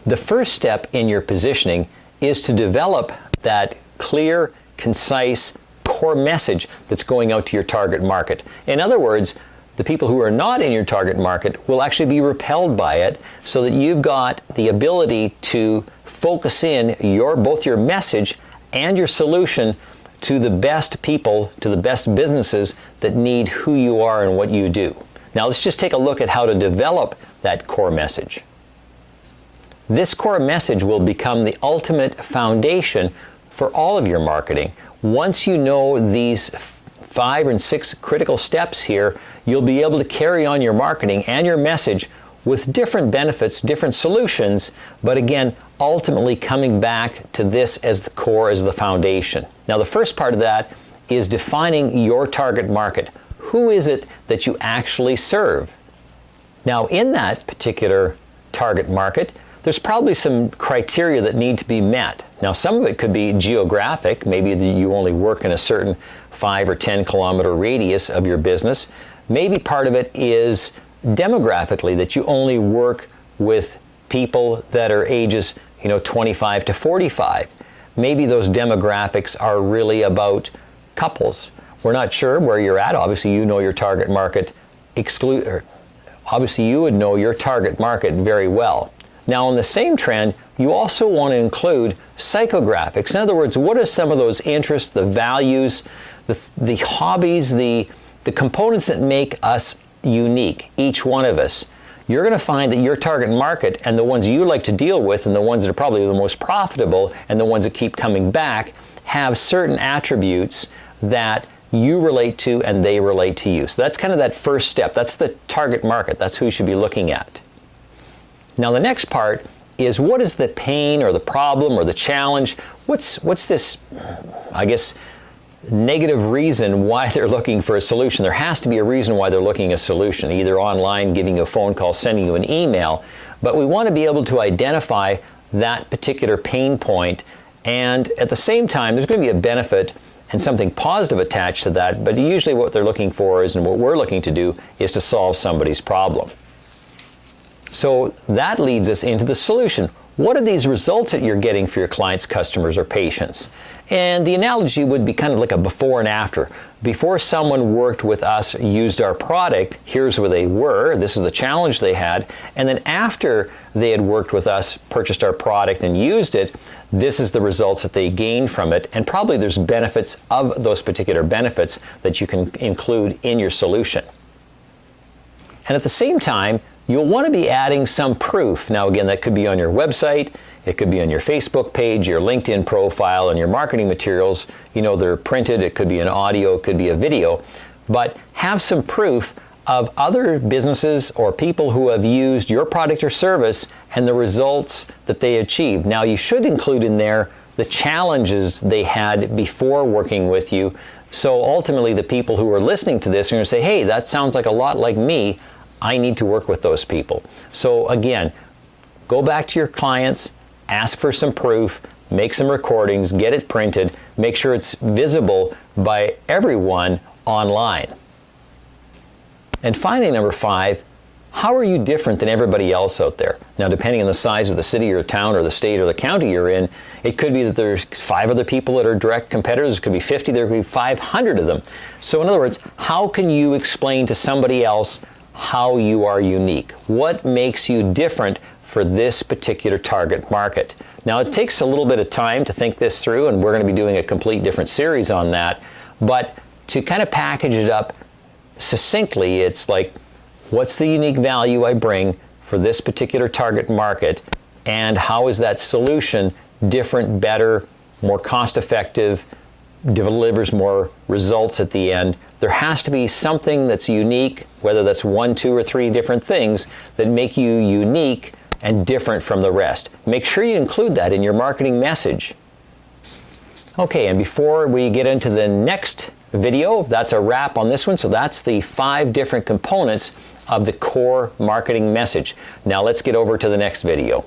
The first step in your positioning is to develop that clear, concise core message that's going out to your target market. In other words, the people who are not in your target market will actually be repelled by it, so that you've got the ability to focus in both your message and your solution to the best people, to the best businesses that need who you are and what you do. Now let's just take a look at how to develop that core message. This core message will become the ultimate foundation for all of your marketing. Once you know these 5 and 6 critical steps here, you'll be able to carry on your marketing and your message with different benefits, different solutions, but again, ultimately coming back to this as the core, as the foundation. Now, the first part of that is defining your target market. Who is it that you actually serve? Now, in that particular target market, there's probably some criteria that need to be met. Now, some of it could be geographic. Maybe you only work in a certain 5 or 10 kilometer radius of your business. Maybe part of it is demographically, that you only work with people that are ages 25 to 45. Maybe those demographics are really about couples. We're not sure where you're at. Obviously, you know your target market. Obviously, you would know your target market very well. Now, on the same trend, you also want to include psychographics. In other words, what are some of those interests, the values, the hobbies, the components that make us unique, each one of us? You're going to find that your target market and the ones you like to deal with and the ones that are probably the most profitable and the ones that keep coming back have certain attributes that you relate to and they relate to you. So that's kind of that first step. That's the target market. That's who you should be looking at. Now, the next part is, what is the pain or the problem or the challenge? What's this, I guess, negative reason why they're looking for a solution? There has to be a reason why they're looking a solution, either online, giving you a phone call, sending you an email. But we want to be able to identify that particular pain point, and at the same time, there's going to be a benefit and something positive attached to that, but usually what they're looking for is, and what we're looking to do, is to solve somebody's problem. So that leads us into the solution. What are these results that you're getting for your clients, customers, or patients? And the analogy would be kind of like a before and after. Before someone worked with us, used our product, here's where they were, this is the challenge they had, and then after they had worked with us, purchased our product and used it, this is the results that they gained from it, and probably there's benefits of those particular benefits that you can include in your solution. And at the same time, you'll want to be adding some proof. Now again, that could be on your website, it could be on your Facebook page, your LinkedIn profile, and your marketing materials. They're printed, it could be an audio, it could be a video, but have some proof of other businesses or people who have used your product or service and the results that they achieved. Now, you should include in there the challenges they had before working with you. So ultimately, the people who are listening to this are going to say, hey, that sounds like a lot like me. I need to work with those people. So again, go back to your clients, ask for some proof, make some recordings, get it printed, make sure it's visible by everyone online. And finally, number 5, how are you different than everybody else out there? Now, depending on the size of the city or town or the state or the county you're in, it could be that there's 5 other people that are direct competitors, it could be 50, there could be 500 of them. So in other words, how can you explain to somebody else how you are unique? What makes you different for this particular target market? Now, it takes a little bit of time to think this through, and we're going to be doing a complete different series on that, but to kind of package it up succinctly, it's like, what's the unique value I bring for this particular target market, and how is that solution different, better, more cost-effective, delivers more results at the end? There has to be something that's unique, whether that's 1, 2, or 3 different things that make you unique and different from the rest. Make sure you include that in your marketing message. Okay, and before we get into the next video, that's a wrap on this one. So that's the 5 different components of the core marketing message. Now let's get over to the next video.